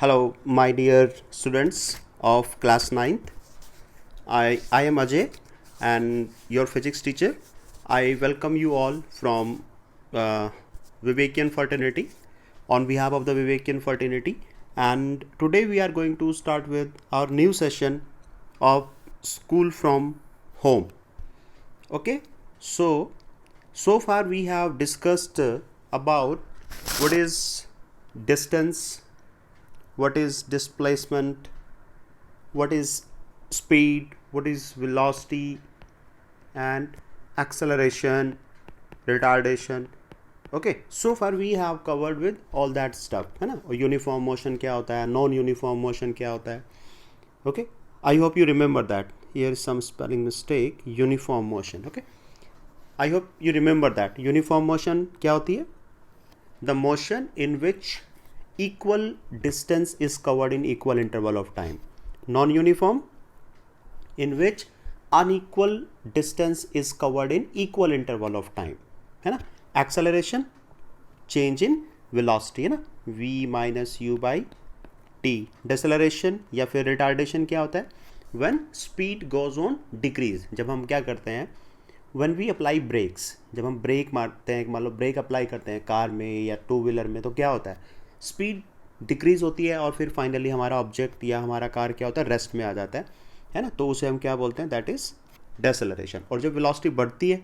Hello, my dear students of class ninth. I am Ajay and your physics teacher. I welcome you all from Vivekian Fraternity on behalf of the Vivekian Fraternity. And today we are going to start with our new session of School from Home. Okay, so far we have discussed about what is distance, what is displacement, what is speed, what is velocity, and acceleration, retardation. Okay, so far we have covered with all that stuff, है ना. और uniform motion क्या होता है, non uniform motion क्या होता है. Okay, I hope you remember that. Here is some spelling mistake. Uniform motion. Okay, I hope you remember that. Uniform motion क्या होती है? The motion in which equal distance is covered in equal interval of time. Non-uniform, in which unequal distance is covered in equal interval of time, है ना. Acceleration, change in velocity, है ना, v minus u by t. Deceleration या फिर retardation क्या होता है? When speed goes on decrease. जब हम क्या करते हैं, when we apply brakes, जब हम ब्रेक मारते हैं, मान लो ब्रेक अप्लाई करते हैं कार में या टू व्हीलर में, तो क्या होता है, स्पीड डिक्रीज होती है और फिर फाइनली हमारा ऑब्जेक्ट या हमारा कार क्या होता है, रेस्ट में आ जाता है ना. तो उसे हम क्या बोलते हैं, दैट इज डेसेलरेशन. और जब वेलोसिटी बढ़ती है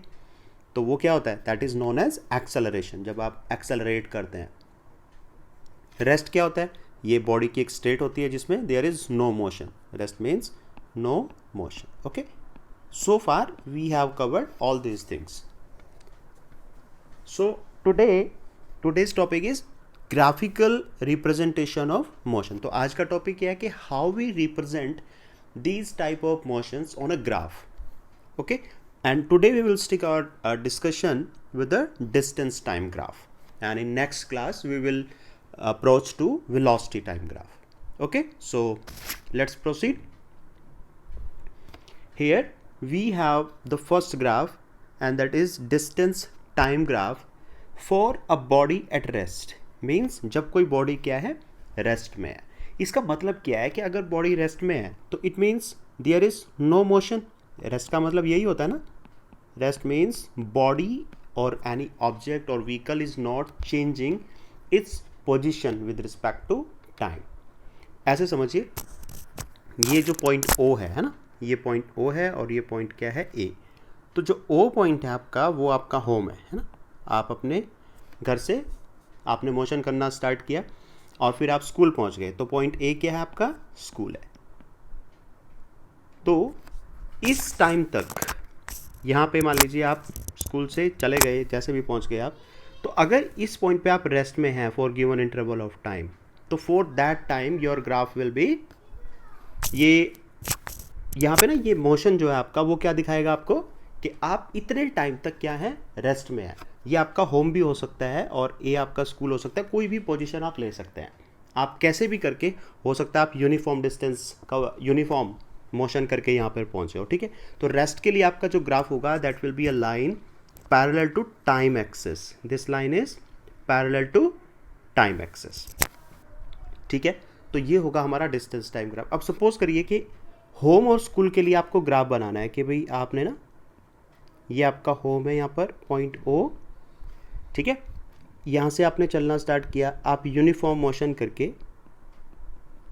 तो वो क्या होता है, that is known as acceleration, जब आप एक्सेलरेट करते हैं. रेस्ट क्या होता है, ये बॉडी की एक स्टेट होती है जिसमें there is no motion. Rest means no motion. Okay, so far we have covered all these things. So today's topic is graphical representation of motion. तो आज का टॉपिक क्या है कि how we represent these type of motions on a graph. Okay, and today we will stick our discussion with the distance time graph, and in next class we will approach to velocity time graph. Okay, so let's proceed. Here we have the first graph, and that is distance time graph for a body at rest. Means जब कोई body क्या है, rest में है. इसका मतलब क्या है कि अगर बॉडी रेस्ट में है तो it means there is no motion. Rest का मतलब यही होता है ना. रेस्ट मीन्स बॉडी और एनी ऑब्जेक्ट और vehicle is not changing its position with respect to time. ऐसे समझिए, ये जो पॉइंट ओ है ना, ये पॉइंट ओ है और ये पॉइंट क्या है, ए. तो जो ओ पॉइंट है आपका, वो आपका होम है ना. आप अपने घर से आपने मोशन करना स्टार्ट किया और फिर आप स्कूल पहुंच गए, तो पॉइंट ए क्या है आपका, स्कूल है. तो इस टाइम तक यहाँ पे मान लीजिए आप स्कूल से चले गए, जैसे भी पहुंच गए आप, तो अगर इस पॉइंट पे आप रेस्ट में हैं for given interval of time, तो for that time your graph will be, ये यहाँ पे ना ये मोशन जो है आपका, वो क्या दिखाएगा आपको कि आप इतने टाइम तक क्या है, रेस्ट में है. ये आपका होम भी हो सकता है और ये आपका स्कूल हो सकता है. कोई भी पोजीशन आप ले सकते हैं, आप कैसे भी करके हो सकता है आप यूनिफॉर्म डिस्टेंस का यूनिफॉर्म मोशन करके यहाँ पर पहुँचे हो. ठीक है, तो रेस्ट के लिए आपका जो ग्राफ होगा, that will be a line parallel to time axis. This line is parallel to time axis. ठीक है, तो ये होगा हमारा डिस्टेंस टाइम ग्राफ. अब सपोज करिए कि होम और स्कूल के लिए आपको ग्राफ बनाना है कि भाई आपने ना, ये आपका होम है यहाँ पर पॉइंट ओ. ठीक है, यहाँ से आपने चलना स्टार्ट किया, आप यूनिफॉर्म मोशन करके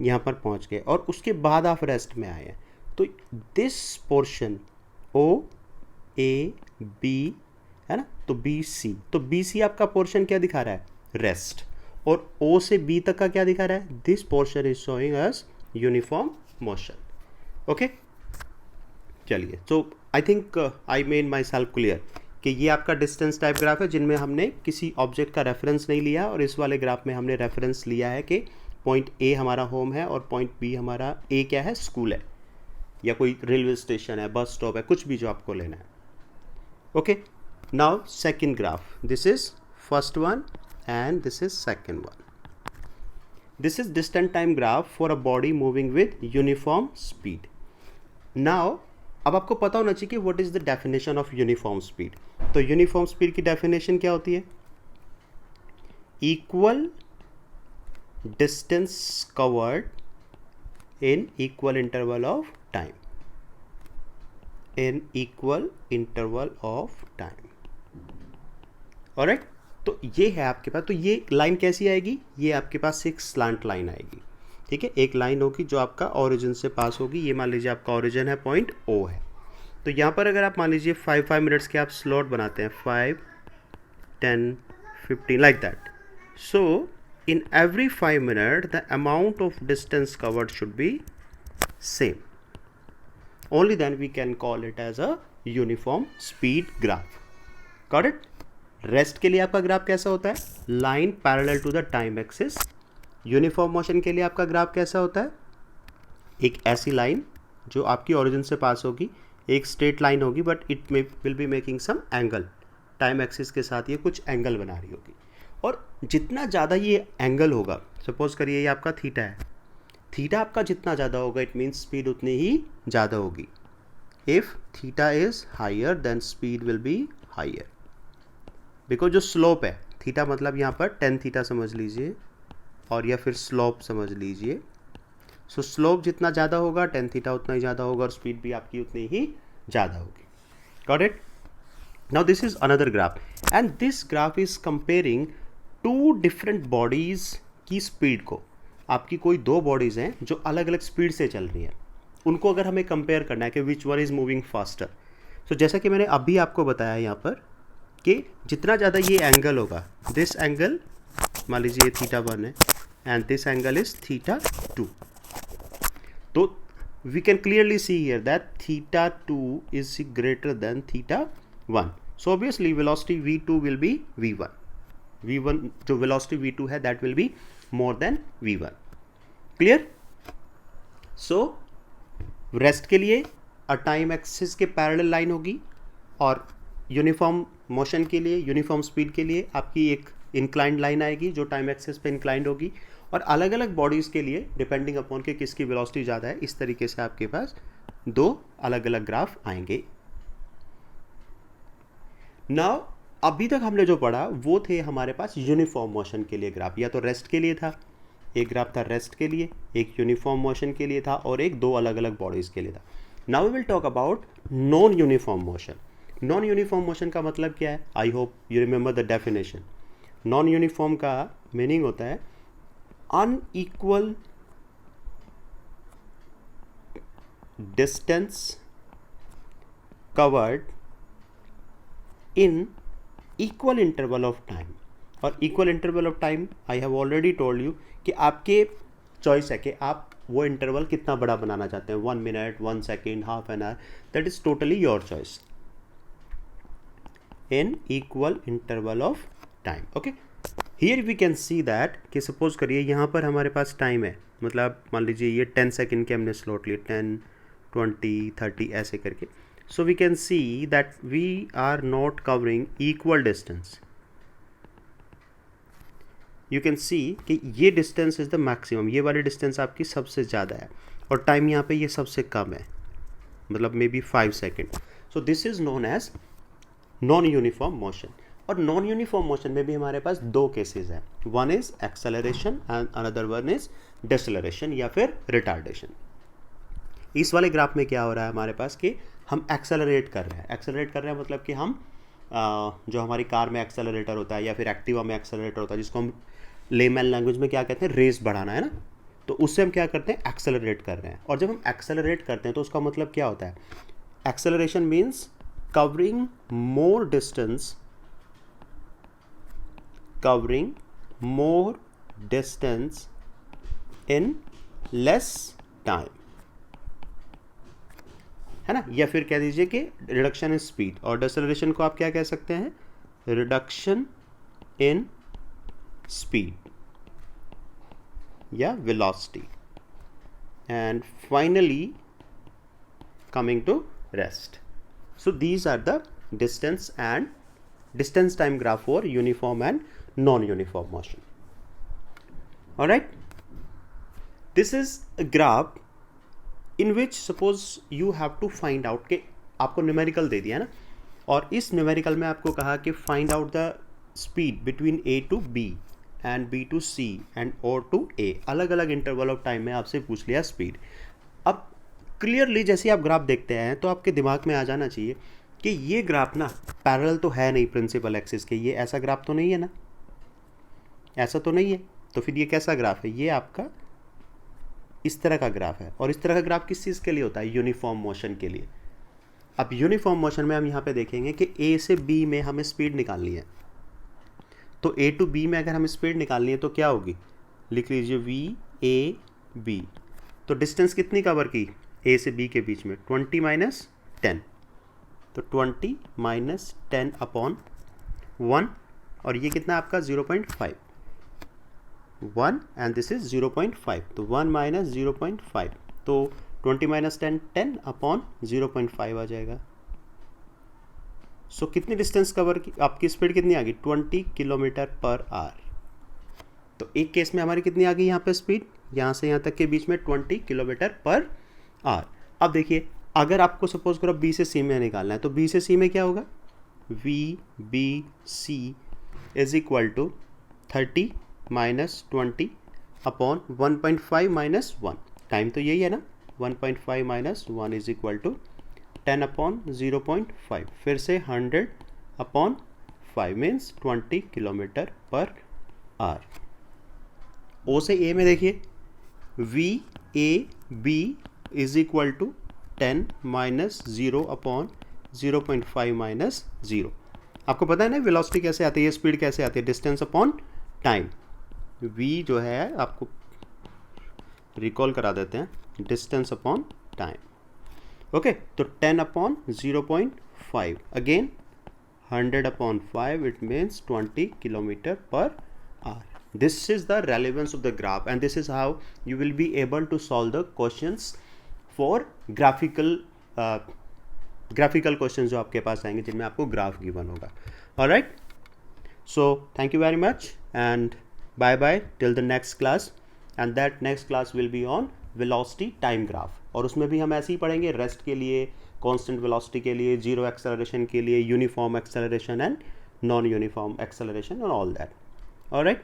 यहाँ पर पहुँच गए और उसके बाद आप रेस्ट में आए हैं. तो this portion O A B है ना, तो बी सी, तो बी सी आपका पोर्शन क्या दिखा रहा है, रेस्ट. और ओ से बी तक का क्या दिखा रहा है, this portion is showing us uniform motion. Okay, चलिए. So I think I made myself clear कि ये आपका डिस्टेंस टाइप ग्राफ है जिनमें हमने किसी ऑब्जेक्ट का रेफरेंस नहीं लिया, और इस वाले ग्राफ में हमने रेफरेंस लिया है कि पॉइंट ए हमारा होम है और पॉइंट बी हमारा, ए क्या है, स्कूल है या कोई रेलवे स्टेशन है, बस स्टॉप है, कुछ भी जो आपको लेना है. Okay, now second graph. This is first one and this is second one. This is distance time graph for a body moving with uniform speed. Now अब आपको पता होना चाहिए कि what is the definition of uniform speed. तो uniform speed की definition क्या होती है, equal distance covered in equal interval of time, in equal interval of time. Alright, तो ये है आपके पास. तो ये लाइन कैसी आएगी, ये आपके पास एक स्लांट लाइन आएगी. ठीक है, एक लाइन होगी जो आपका ओरिजिन से पास होगी. ये मान लीजिए आपका ओरिजिन है, पॉइंट ओ है. तो यहाँ पर अगर आप मान लीजिए 5 मिनट्स के आप स्लॉट बनाते हैं, 5, 10, 15 like that. So in every 5 minutes the amount of distance covered should be same. Only then we can call it as a uniform speed graph. Got it? Rest के लिए आपका ग्राफ कैसा होता है, line parallel to the time axis. Uniform motion के लिए आपका graph कैसा होता है, एक ऐसी लाइन जो आपकी ओरिजिन से पास होगी, एक स्ट्रेट लाइन होगी but it will be making some angle. Time axis के साथ ये कुछ एंगल बना रही होगी. और जितना ज़्यादा ये एंगल होगा, सपोज करिए ये आपका थीटा है, थीटा आपका जितना ज़्यादा होगा इट मीन्स स्पीड उतनी ही ज़्यादा होगी. If theta is higher than speed will be higher. Because जो स्लोप है, थीटा मतलब यहाँ पर 10 थीटा समझ लीजिए और या फिर स्लोप समझ लीजिए. सो स्लोप जितना ज़्यादा होगा 10 थीटा उतना ही ज़्यादा होगा और स्पीड भी आपकी उतनी ही ज़्यादा होगी. Got it? Now this is another graph and this graph is comparing two different bodies की स्पीड को. आपकी कोई दो बॉडीज़ हैं जो अलग अलग स्पीड से चल रही हैं, उनको अगर हमें कंपेयर करना है कि which one is moving faster. So जैसा कि मैंने अभी आपको बताया यहाँ पर कि जितना ज़्यादा ये एंगल होगा, दिस एंगल मान लीजिए थीटा 1 है and this angle is theta 2. तो we can clearly see here that theta 2 is greater than theta 1. So obviously velocity v2 will be v1. v1 जो वेलोसिटी v2 है that will be more than v1. Clear? So rest के लिए a time axis के parallel line होगी और uniform motion के लिए, uniform speed के लिए आपकी एक इंक्लाइंड लाइन आएगी जो टाइम एक्सिस पे इंक्लाइंड होगी. और अलग अलग बॉडीज़ के लिए डिपेंडिंग अपॉन के किसकी वेलोसिटी ज़्यादा है, इस तरीके से आपके पास दो अलग अलग ग्राफ आएंगे. नाउ अभी तक हमने जो पढ़ा वो थे हमारे पास यूनिफॉर्म मोशन के लिए ग्राफ. या तो रेस्ट के लिए था, एक ग्राफ था रेस्ट के लिए, एक यूनिफॉर्म मोशन के लिए था और एक दो अलग अलग बॉडीज़ के लिए था. Now we will talk about non uniform motion. Non uniform motion का मतलब क्या है, I hope you remember the definition. Non uniform का मीनिंग होता है unequal distance covered in equal interval of time. और equal interval of time I have already told you कि आपके चॉइस है कि आप वो इंटरवल कितना बड़ा बनाना चाहते हैं, 1 minute, 1 second, half an hour, that is totally your choice. In equal interval of time. Okay, here we can see that कि सपोज करिए यहाँ पर हमारे पास टाइम है, मतलब मान लीजिए ये 10 सेकेंड के हमने स्लॉट लिए, 10, 20, 30 ऐसे करके. So we can see that we are not covering equal distance. You can see कि ये distance is the maximum, ये वाली distance आपकी सबसे ज़्यादा है और time यहाँ पे ये सबसे कम है, मतलब maybe 5 second. So this is known as non-uniform motion. और non-uniform motion में भी हमारे पास दो cases हैं. One is acceleration and another one is deceleration या फिर retardation. इस वाले ग्राफ में क्या हो रहा है हमारे पास कि हम एक्सेलरेट कर रहे हैं. एक्सेलरेट कर रहे हैं मतलब कि हम जो हमारी कार में एक्सेलरेटर होता है या फिर एक्टिवा में एक्सेलरेटर होता है, जिसको हम लेमैन लैंग्वेज में क्या कहते हैं, रेस बढ़ाना है ना, तो उससे हम क्या करते हैं, एक्सेलरेट कर रहे हैं. और जब हम एक्सेलरेट करते हैं तो उसका मतलब क्या होता है, acceleration means covering more distance in less time, है ना. या फिर कह दीजिए कि रिडक्शन इन स्पीड. और डिसेलरेशन को आप क्या कह सकते हैं, रिडक्शन इन स्पीड या velocity. And finally coming to rest. So these are the distance and distance time graph for uniform and non uniform motion. Alright, this is a graph in which suppose you have to find out के आपको numerical दे दिया ना, और इस numerical में आपको कहा कि find out the speed between A to B and B to C and O to A, अलग अलग इंटरवल ऑफ टाइम में आपसे पूछ लिया स्पीड। अब क्लियरली जैसे आप ग्राफ देखते हैं तो आपके दिमाग में आ जाना चाहिए कि ये ग्राफ ना पैरेलल तो है नहीं प्रिंसिपल एक्सिस के, ये ऐसा ग्राफ तो नहीं है ना, ऐसा तो नहीं है, तो फिर ये कैसा ग्राफ है, ये आपका इस तरह का ग्राफ है। और इस तरह का ग्राफ किस चीज़ के लिए होता है, यूनिफॉर्म मोशन के लिए। अब यूनिफॉर्म मोशन में हम यहाँ पे देखेंगे कि ए से बी में हमें स्पीड निकालनी है, तो ए टू बी में अगर हमें स्पीड निकालनी है तो क्या होगी, लिख लीजिए वी ए बी। तो डिस्टेंस कितनी कवर की ए से बी के बीच में, 20 माइनस 10, तो 20 माइनस 10 अपॉन 1, और ये कितना आपका 0.5, 1 एंड दिस इज 0.5, तो 1 माइनस 0.5, तो 20 माइनस 10 10 अपॉन 0.5 आ जाएगा। सो कितनी डिस्टेंस कवर की, आपकी स्पीड कितनी आ गई, 20 किलोमीटर पर आवर। तो एक केस में हमारी कितनी आ गई यहाँ पे स्पीड, यहाँ से यहाँ तक के बीच में 20 किलोमीटर पर आवर। अब देखिए अगर आपको सपोज करो बी से सी में निकालना है, तो बी से सी में क्या होगा, V B C is equal to 30 minus 20 upon 1.5 minus 1, time तो यही है ना, 1.5 minus 1 is equal to 10 upon 0.5, फिर से 100 upon 5 means 20 kilometre per hour. O से ए में देखिए V A B is equal to 10 minus 0 upon 0.5 minus 0। आपको पता है ना वेलोसिटी कैसे आती है, स्पीड कैसे आती है, डिस्टेंस अपॉन टाइम। v जो है आपको रिकॉल करा देते हैं, डिस्टेंस अपॉन टाइम। ओके, तो 10 upon 0.5, again 100 upon 5, it means 20 kilometre per our. This is the relevance of the graph and this is how you will be able to solve the questions for graphical questions जो आपके पास आएंगे जिनमें आपको graph given होगा। Alright, so thank you very much and bye bye till the next class, and that next class will be on velocity time graph, और उसमें भी हम ऐसे ही पढ़ेंगे रेस्ट के लिए, कांस्टेंट वेलोसिटी के लिए, जीरो एक्सेलरेशन के लिए, uniform acceleration and non uniform acceleration और ऑल दैट। Alright.